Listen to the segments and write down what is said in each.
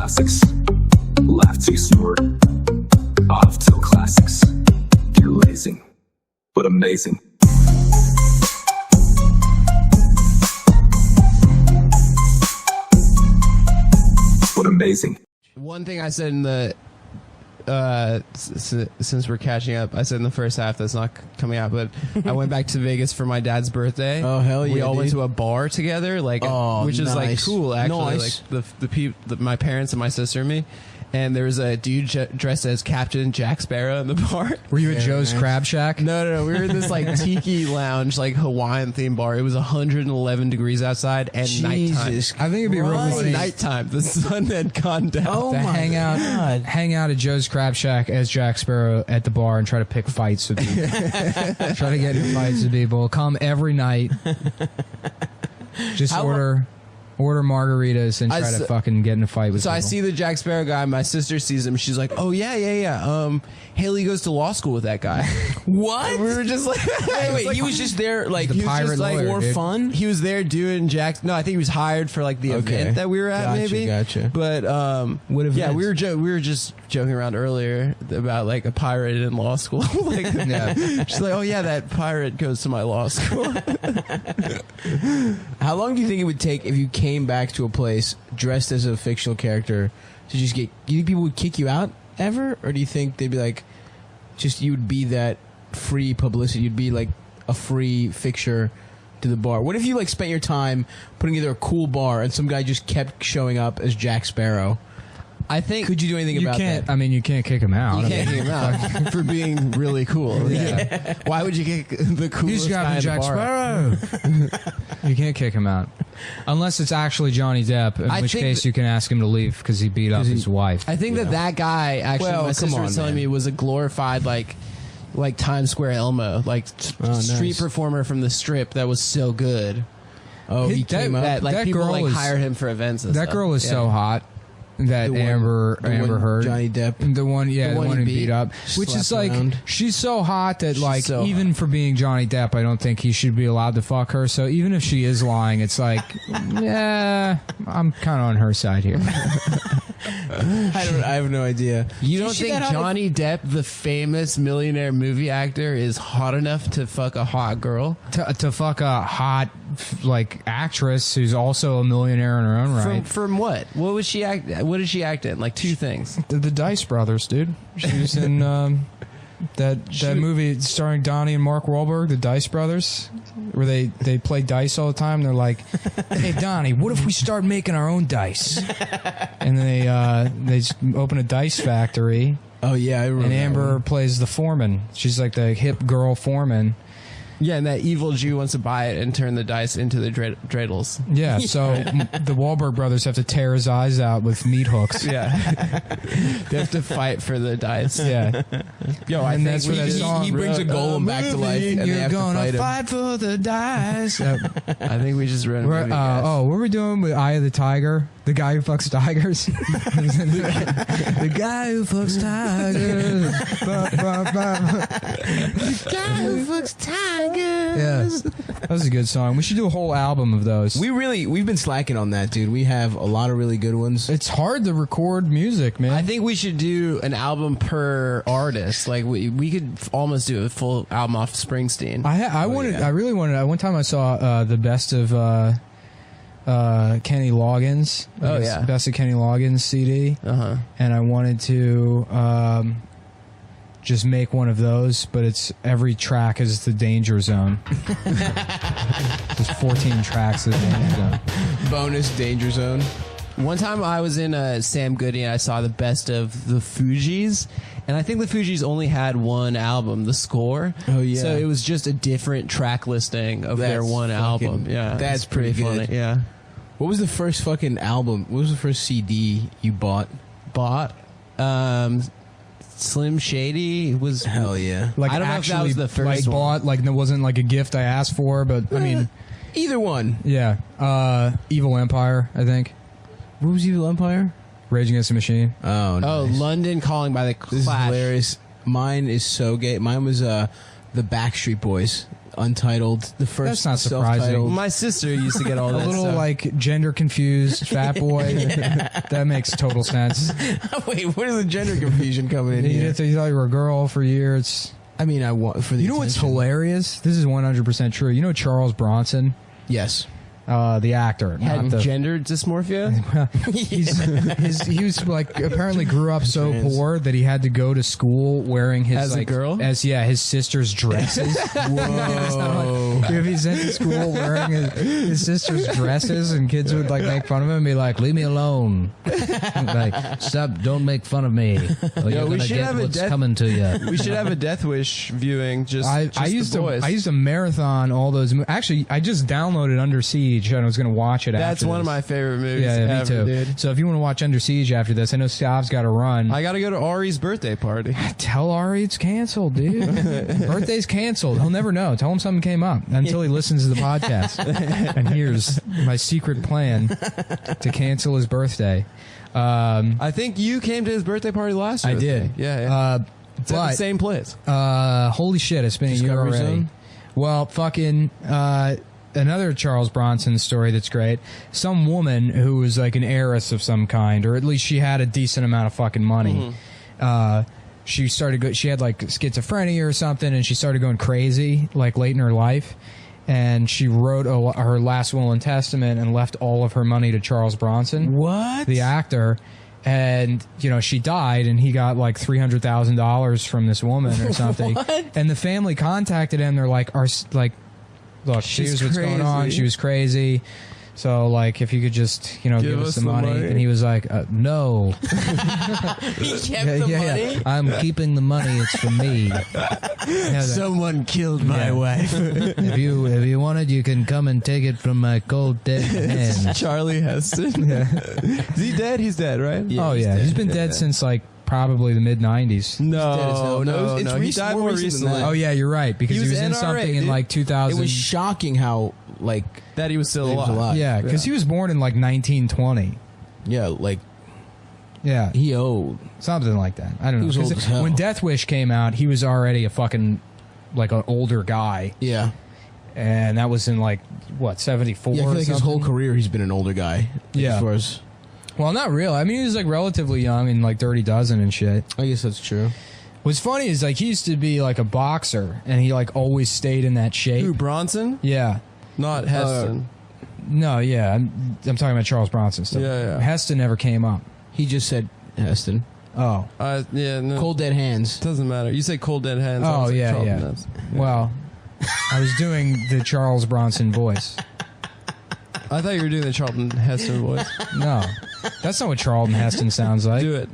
classics. Laugh till you snort. Off till classics. You're lazing, but amazing. But amazing. One thing I said in the since we're catching up, I said in the first half that's not coming out, but I went back to Vegas for my dad's birthday. Oh hell yeah! We all went dude. to a bar together, like which is like cool actually. Nice. Like the people, my parents and my sister and me. And there was a dude dressed as Captain Jack Sparrow in the bar. Were you at Joe's Crab Shack? No. We were in this like tiki lounge, like Hawaiian themed bar. It was 111 degrees outside and nighttime. I think it'd be real funny. Nighttime. The sun had gone down. Oh to hang out at Joe's Crab Shack as Jack Sparrow at the bar and try to pick fights with people. Try to get in fights with people. Come every night. Just order margaritas and try to fucking get in a fight with people. So I see the Jack Sparrow guy. My sister sees him. She's like, "Oh yeah. Haley goes to law school with that guy." What? And we were just like, wait, like, he was just there, like the pirate lawyer, for fun. He was there doing Jack. No, I think he was hired for like the event that we were at. Maybe. Gotcha. But what event? Yeah, we were just joking around earlier about like a pirate in law school. Like, she's like, "Oh yeah, that pirate goes to my law school." How long do you think it would take if you came back to a place dressed as a fictional character to just get? Do you think people would kick you out ever, or do you think they'd be like, just you would be that free publicity? You'd be like a free fixture to the bar. What if you like spent your time putting together a cool bar and some guy just kept showing up as Jack Sparrow? I think. Could you do anything about that? I mean, you can't kick him out. You can't kick him out for being really cool. Yeah. Why would you kick the coolest guy in Jack the bar? Sparrow. You can't kick him out. Unless it's actually Johnny Depp, in which case you can ask him to leave because he beat up his wife. I think that guy, actually, my sister was telling me, was a glorified, like Times Square Elmo, like street performer from the Strip that was so good. Oh, he came up? That people hired him for events and stuff. That girl is so hot. That Amber Heard, Johnny Depp, the one who beat up, which is like she's so hot that even for being Johnny Depp, I don't think he should be allowed to fuck her. So even if she is lying, it's like, yeah, I'm kind of on her side here. I have no idea. You don't think Johnny Depp, the famous millionaire movie actor, is hot enough to fuck a hot girl? To fuck a hot actress who's also a millionaire in her own right. From what? What was she act? What did she act in? Like two things. The Dice Brothers, dude. She was in that movie starring Donnie and Mark Wahlberg, The Dice Brothers, where they play dice all the time. They're like, "Hey Donnie, what if we start making our own dice?" And they just open a dice factory. Oh yeah, I remember. And Amber plays the foreman. She's like the hip girl foreman. Yeah, and that evil Jew wants to buy it and turn the dice into the dreidels. Yeah, so the Wahlberg brothers have to tear his eyes out with meat hooks. Yeah. They have to fight for the dice. Yeah. Yo, I think that's where that song he brings a golem back to life, and they have to fight him. Fight for the dice. Yep. I think we just read a movie, guys. What were we doing with Eye of the Tiger? The guy who fucks tigers. The guy who fucks tigers. The guy who fucks tigers. Yes, that was a good song. We should do a whole album of those. We've been slacking on that, dude. We have a lot of really good ones. It's hard to record music, man. I think we should do an album per artist. Like we could almost do a full album off Springsteen. I really wanted. One time I saw the best of Kenny Loggins. Best of Kenny Loggins CD. And I wanted to just make one of those, but it's every track is the Danger Zone. There's 14 tracks of Danger Zone. Bonus Danger Zone. One time I was in Sam Goody and I saw the best of the Fugees, and I think the Fugees only had one album, The Score. Oh yeah. So it was just a different track listing of their one album. Yeah, that's pretty funny. good. Yeah. What was the first fucking album? What was the first CD you bought? Slim Shady was. Hell yeah. Like I don't know if that was the first one. Bought, like it wasn't like a gift I asked for, but I mean, either one. Yeah. Evil Empire, I think. What was Evil Empire? Rage Against the Machine. Oh, nice. London Calling by the Clash. This is hilarious. Mine is so gay. Mine was the Backstreet Boys. Untitled. The first That's not surprising. self-titled. My sister used to get all that A little stuff. like gender confused fat boy. That makes total sense. Wait, where's the gender confusion coming in You here? thought you were a girl for years. I mean, I want for the. You know what's attention. hilarious? This is 100% true. You know Charles Bronson, Yes. The actor, had not the. gender dysmorphia. He was like apparently grew up so poor that he had to go to school wearing his As a like, girl? his sister's dresses. Whoa. If he's into school wearing his sister's dresses, and kids would like make fun of him and be like, "Leave me alone!" Like, stop! Don't make fun of me. Or you're we gonna should get have a what's death- coming to you. We should have a Death Wish viewing. I used to marathon all those. Actually, I just downloaded Under Siege and I was going to watch it. That's after one of this. my favorite movies. Yeah, me ever, too. Dude. So if you want to watch Under Siege after this, I know Stav's got to run. I got to go to Ari's birthday party. Tell Ari it's canceled, dude. Birthday's canceled. He'll never know. Tell him something came up until he listens to the podcast and hears my secret plan to cancel his birthday. I think you came to his birthday party last year. I with did. me. Yeah. It's at the But same place. holy shit, it's been a year Discovery already. Zone? Well, fucking another Charles Bronson story that's great. Some woman who was like an heiress of some kind, or at least she had a decent amount of fucking money. She started. She had like schizophrenia or something, and she started going crazy like late in her life. And she wrote her last will and testament and left all of her money to Charles Bronson, What? the actor. And she died, and he got like $300,000 from this woman or something. What? And the family contacted him. They're like, look, here's what's going on. crazy. She was crazy. So, like, if you could just, give us the money. And he was like, no. He kept the money? I'm keeping the money. It's for me. Someone killed my wife. If you want it, you can come and take it from my cold dead hands. Charlie Heston. Is he dead? He's dead, right? Oh, yeah. He's been dead since, like, probably the mid-90s. No, It's he died more more recent than recently. that. Oh, yeah, you're right. Because He he was was in NRA, something in, dude. like, 2000. It was shocking how, like, That he was still he was alive. alive. Yeah, because he was born in, like, 1920. Yeah, like, Yeah. he owed. Something like that. I don't know. He was 'Cause old as hell. when Death Wish came out, he was already a fucking, like, an older guy. Yeah. And that was in, like, what, 74 Yeah, I feel like or his whole something? career he's been an older guy. Like, Yeah. As far as, Well, not really. I mean, he was, like, relatively young and, like, Dirty Dozen and shit. I guess that's true. What's funny is, like, he used to be, like, a boxer, and he, like, always stayed in that shape. Who, Bronson? Yeah. Not Heston. No, yeah. I'm talking about Charles Bronson stuff. Yeah. Heston never came up. He just said Heston. Oh. Yeah, no. Cold Dead Hands. Doesn't matter. You say cold dead hands. I Oh, was like, yeah, Charlton yeah. Heston. Well, I was doing the Charles Bronson voice. I thought you were doing the Charlton Heston voice. No. That's not what Charlton Heston sounds like. Do it.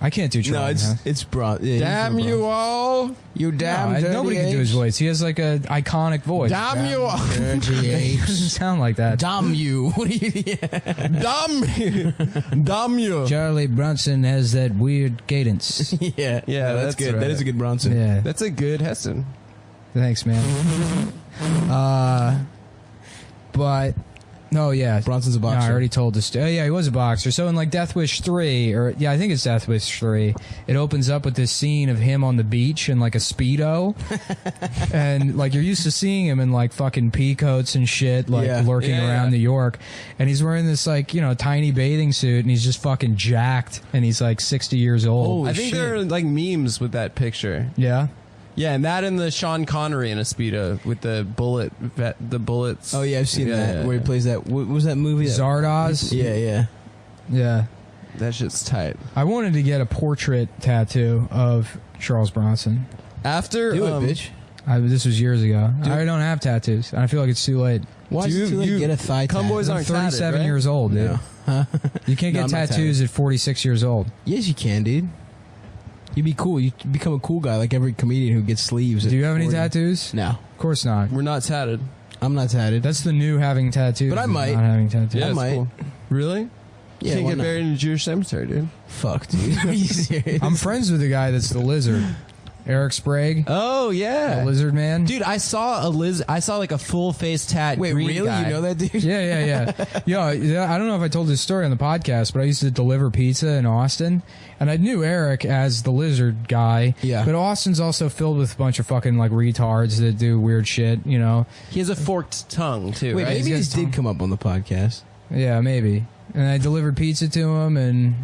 I can't do Charlton No, Heston. it's bro. Yeah, Damn you all. You damn dirty nobody can do his voice. He has like a iconic voice. Damn you all. Dirty It doesn't apes. sound like that. Damn you. What do you... Yeah. Damn you. Damn you. Charlie Bronson has that weird cadence. Yeah, Yeah, that's that's good. right. That is a good Bronson. Yeah. That's a good Heston. Thanks, man. But no, yeah. Bronson's a No, boxer. I already told this. Oh, yeah, he was a boxer. So in like Death Wish 3, or yeah, I think it's Death Wish 3, it opens up with this scene of him on the beach in like a Speedo. And like you're used to seeing him in like fucking pea coats and shit, like Yeah. lurking Yeah, around yeah. New York. And he's wearing this like, tiny bathing suit, and he's just fucking jacked, and he's like 60 years old. Holy I think shit. there are like memes with that picture. Yeah. Yeah, and that and the Sean Connery in a Speedo with the bullets. Oh yeah, I've seen Yeah, that yeah, where he plays that. What was that movie? Zardoz. Yeah, yeah. Yeah. That shit's tight. I wanted to get a portrait tattoo of Charles Bronson. After Do it, bitch. This was years ago. I don't have tattoos. I feel like it's too late. Why is it too late to get a thigh Cum tat? boys I'm aren't 37 tatted, right? years old, dude. No. Huh? You can't No, get I'm not tattoos at 46 years old. Yes, you can, dude. You'd be cool. You become a cool guy like every comedian who gets sleeves. Do you at have any 40. tattoos? No, Of course not. We're not tatted. I'm not tatted. That's the new having tattoos. But I is might. Not having tattoos. Yeah, I it's might. cool. Really? Yeah, Can't why get not? buried in a Jewish cemetery, dude. Fuck, dude. Are you serious? I'm friends with the guy that's the lizard. Eric Sprague. Oh yeah, the lizard man. Dude, I saw like a full face tat. Wait, green really? guy. You know that dude? Yeah. I don't know if I told this story on the podcast, but I used to deliver pizza in Austin, and I knew Eric as the lizard guy. Yeah. But Austin's also filled with a bunch of fucking like retards that do weird shit. You know. He has a forked tongue too. Wait, right? maybe this did come up on the podcast. Yeah, maybe. And I delivered pizza to him, and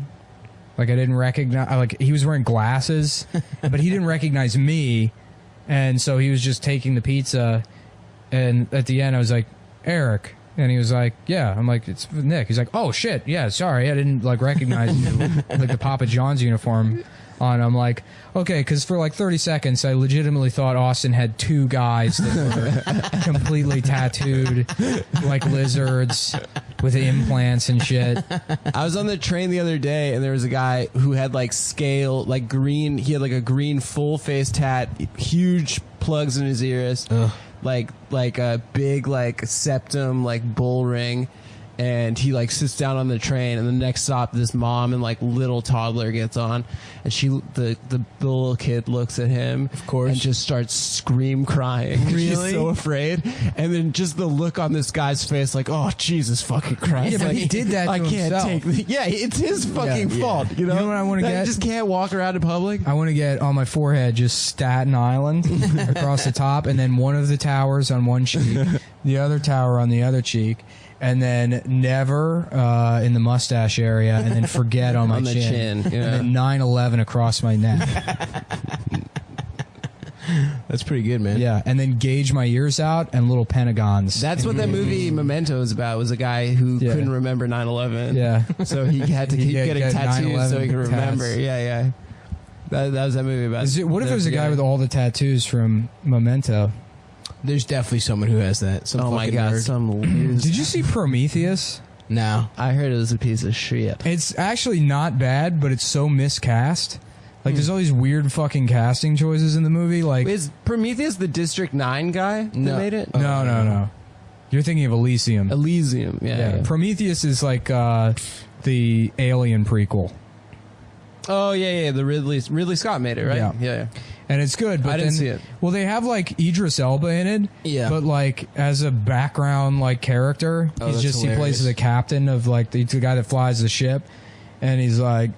like I didn't recognize. Like he was wearing glasses, but he didn't recognize me, and so he was just taking the pizza. And at the end, I was like, Eric. And he was like, yeah. I'm like, it's Nick. He's like, oh, shit. Yeah, sorry. I didn't, like, recognize you. Like, the Papa John's uniform on. I'm like, okay, because for, like, 30 seconds, I legitimately thought Austin had two guys that were completely tattooed like lizards with implants and shit. I was on the train the other day, and there was a guy who had, like, scale, like, green. He had, like, a green full-face tat, huge plugs in his ears. Ugh. Like a big like septum like bull ring, and he like sits down on the train, and the next stop this mom and like little toddler gets on, and the little kid looks at him, of course, and just starts scream crying. Really? She's so afraid, and then just the look on this guy's face like, oh Jesus fucking Christ. Yeah, but like, he did that to I can't himself. take it's his fucking fault. You know what I want to get? I just can't walk around in public. I want to get on my forehead just Staten Island across the top, and then one of the towers on one cheek, the other tower on the other cheek, and then never in the mustache area, and then forget on my on the chin. Yeah. And then 9/11 across my neck. That's pretty good, man. Yeah, and then gauge my ears out and little pentagons. That's what that movie Memento is about. Was a guy who couldn't remember 9/11. Yeah, so he had to keep getting tattoos so he could remember. Tats. Yeah. That was that movie about. What if there's a guy with all the tattoos from Memento? There's definitely someone who has that. Some oh my god! nerd. Some loser. Did you see Prometheus? No. I heard it was a piece of shit. It's actually not bad, but it's so miscast. Like, there's all these weird fucking casting choices in the movie. Like, is Prometheus the District 9 guy that made it? No. You're thinking of Elysium. Elysium, yeah. Prometheus is like the Alien prequel. Oh yeah. The Ridley Scott made it, right? Yeah. And it's good, but I didn't see it. Well, they have like Idris Elba in it. Yeah. But like as a background like character, Oh, that's he plays the captain of like the guy that flies the ship, and he's like,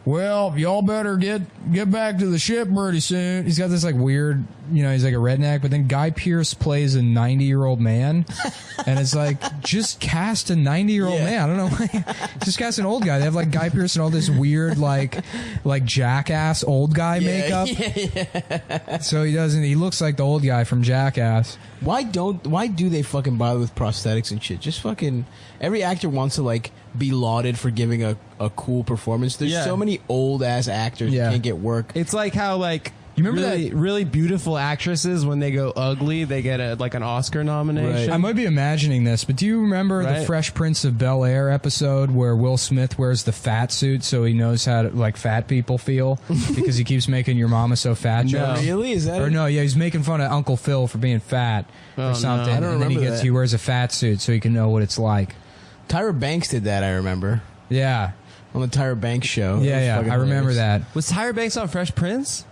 well, y'all better get back to the ship pretty soon. He's got this like weird, he's like a redneck, but then Guy Pearce plays a 90-year-old man, and it's like, just cast a 90-year-old man. I don't know why. Just cast an old guy. They have like Guy Pearce and all this weird like Jackass old guy makeup. Yeah. So he looks like the old guy from Jackass. Why do they fucking bother with prosthetics and shit? Just fucking every actor wants to like be lauded for giving a cool performance. There's so many old ass actors who can't get work. It's like how like you remember that really beautiful actresses, when they go ugly, they get an Oscar nomination. Right. I might be imagining this, but do you remember the Fresh Prince of Bel-Air episode where Will Smith wears the fat suit so he knows how to like fat people feel because he keeps making your mama so fat jokes? Really? Is that? Or no, yeah, he's making fun of Uncle Phil for being fat or something. I don't and then remember that. He wears a fat suit so he can know what it's like. Tyra Banks did that, I remember. Yeah. On the Tyra Banks show. Yeah, I remember that. Was Tyra Banks on Fresh Prince?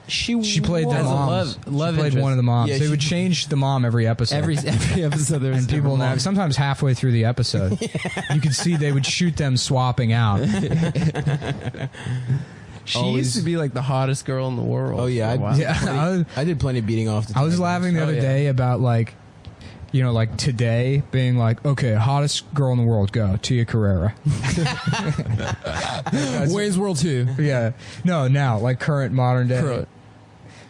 She played the moms. Love she played one of the moms. Yeah, They would change the mom every episode. Every episode there was and people now, sometimes halfway through the episode, you could see they would shoot them swapping out. She used to be like the hottest girl in the world. Oh yeah, I did plenty of beating off. I was laughing the other day about like, like today being like, okay, hottest girl in the world, go Tia Carrera. Wayne's World 2. Yeah, no, now like current modern day.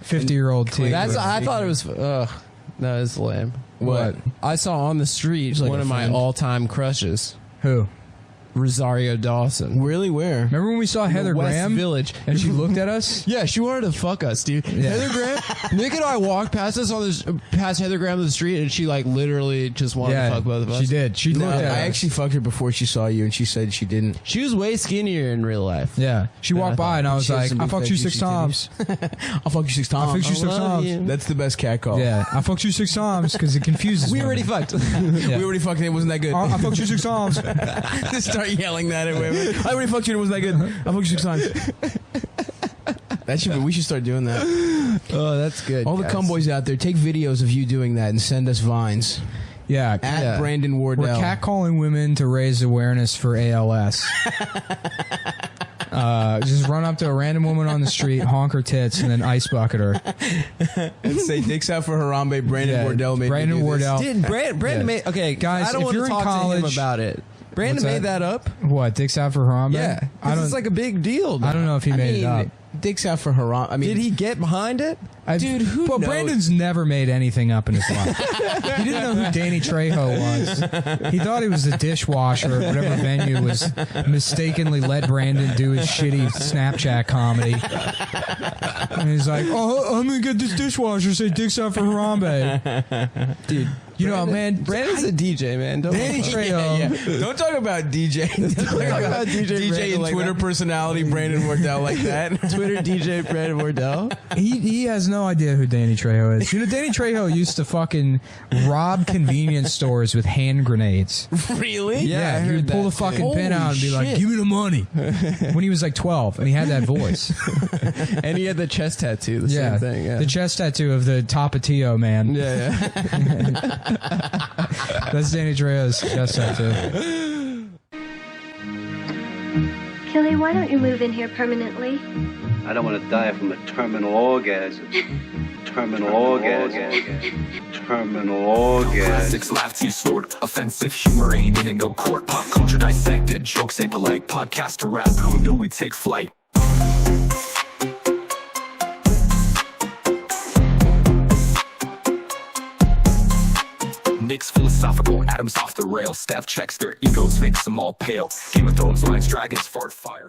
50-year-old Tia. I thought it was. No, it's lame. What? I saw on the street like one a of my friend. all-time crushes, Who? Rosario Dawson. Really? Where? Remember when we saw Heather West Graham? Village, And she looked at us? Yeah, she wanted to fuck us, dude. Yeah. Heather Graham, Nick and I walked past past Heather Graham on the street, and she like literally just wanted to fuck both of us. She did. She looked at us. I actually fucked her before she saw you, and she said she didn't. She was way skinnier in real life. Yeah. She walked by, and I was She has like, some I big fucked fat you juicy 6 times. I'll fuck you 6 times. I fucked you 6 love times. you. That's the best cat call. Yeah. I fucked you 6 times because it confuses We women. already fucked. Yeah. We already fucked. It wasn't that good. I fucked you 6 times. Just start yelling that at women. I already fucked you. It wasn't that good. I fucked you 6 times. We should start doing that. Oh, that's good. All the guys. cum boys out there, take videos of you doing that and send us vines. Yeah, At Brandon Wardell. we're catcalling women to raise awareness for ALS. Just run up to a random woman on the street, honk her tits, and then ice bucket her. And say, dicks out for Harambe, Brandon Wardell made Brandon me do Wardell. this. Did Brandon made? Okay, Guys, I don't if want you're to in talk to him college- about it. Brandon What's made that up. What, dicks out for Harambe? Yeah, I don't. it's like a big deal. I don't know if he made it up. Dicks out for Harambe. I mean, Did he get behind it? Dude, who Well, knows? Brandon's never made anything up in his life. He didn't know who Danny Trejo was. He thought he was the dishwasher at whatever venue was mistakenly let Brandon do his shitty Snapchat comedy. And he's like, oh, I'm going to get this dishwasher, say dicks out for Harambe. Dude, You know, man, Brandon's a DJ, man. Don't Danny Trejo. Yeah. Don't talk about DJ. Don't talk about DJ Brandon and like Twitter that. personality Brandon Wardell like that. Twitter DJ Brandon Wardell. He has no idea who Danny Trejo is. You know, Danny Trejo used to fucking rob convenience stores with hand grenades. Really? Yeah, I he heard would pull that the fucking too. pin out and be like, Holy give me the money. When he was like 12, and he had that voice. And he had the chest tattoo, the Yeah, same thing. Yeah. the chest tattoo of the Tapatio man. yeah. That's Danny Trejo's chest tattoo. Kelly, why don't you move in here permanently? I don't want to die from a terminal orgasm. Terminal orgasm. Terminal orgasm. Classics, laughs you sort. Offensive humor ain't in no court. Pop culture dissected. Jokes ain't polite. Podcast to rap. Who know we take flight? Nick's philosophical, Adam's off the rail. Staff checks their egos, makes them all pale. Game of Thrones, lines, dragons, fart fire.